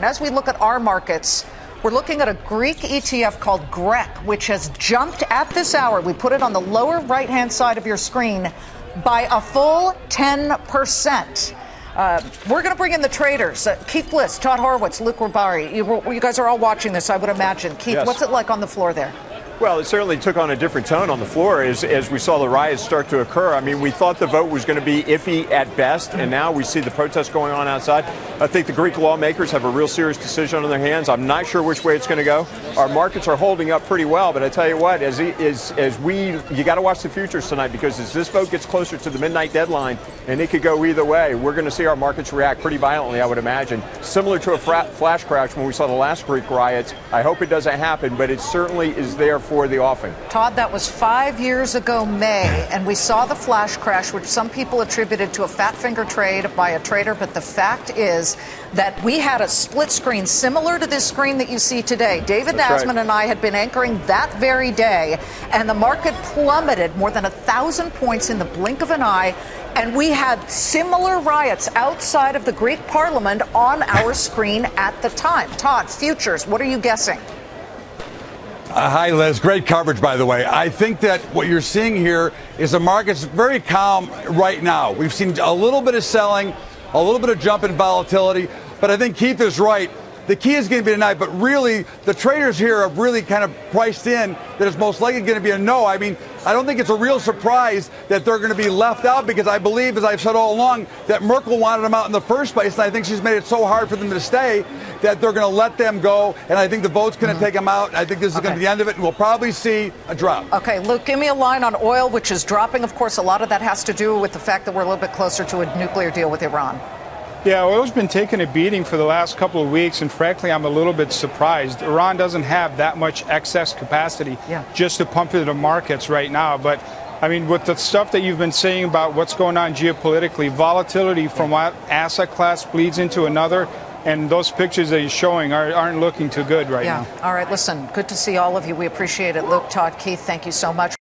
As we look at our markets, we're looking at a Greek ETF called GREK, which has jumped at this hour. We put it on the lower right-hand side of your screen by a full 10%. We're going to bring in the traders. Keith Bliss, Todd Horwitz, Luke Rahbari. You guys are all watching this, I would imagine. Keith, yes. What's it like on the floor there? Well, it certainly took on a different tone on the floor as we saw the riots start to occur. I mean, we thought the vote was going to be iffy at best, and now we see the protests going on outside. I think the Greek lawmakers have a real serious decision on their hands. I'm not sure which way it's going to go. Our markets are holding up pretty well, but I tell you what, you got to watch the futures tonight, because as this vote gets closer to the midnight deadline, and it could go either way, we're going to see our markets react pretty violently, I would imagine, similar to a flash crash when we saw the last Greek riots. I hope it doesn't happen, but it certainly is there for the offing. Todd, that was 5 years ago May, and we saw the flash crash, which some people attributed to a fat finger trade by a trader, but the fact is that we had a split screen similar to this screen that you see today. David Nasman and I had been anchoring that very day, and the market plummeted more than 1,000 points in the blink of an eye, and we had similar riots outside of the Greek parliament on our screen at the time. Todd, futures, what are you guessing? Hi, Liz. Great coverage, by the way. I think that what you're seeing here is the market's very calm right now. We've seen a little bit of selling, a little bit of jump in volatility, but I think Keith is right. The key is going to be tonight, but really, the traders here have really kind of priced in that it's most likely going to be a no. I mean, I don't think it's a real surprise that they're going to be left out, because I believe, as I've said all along, that Merkel wanted them out in the first place, and I think she's made it so hard for them to stay that they're going to let them go, and I think the vote's going to take them out. I think this is going to be the end of it, and we'll probably see a drop. Okay, Luke, give me a line on oil, which is dropping. Of course, a lot of that has to do with the fact that we're a little bit closer to a nuclear deal with Iran. Yeah, oil's been taking a beating for the last couple of weeks, and frankly, I'm a little bit surprised. Iran doesn't have that much excess capacity just to pump into the markets right now. But, I mean, with the stuff that you've been saying about what's going on geopolitically, volatility from one asset class bleeds into another, and those pictures that you're showing aren't looking too good right now. All right, listen, good to see all of you. We appreciate it. Luke, Todd, Keith, thank you so much.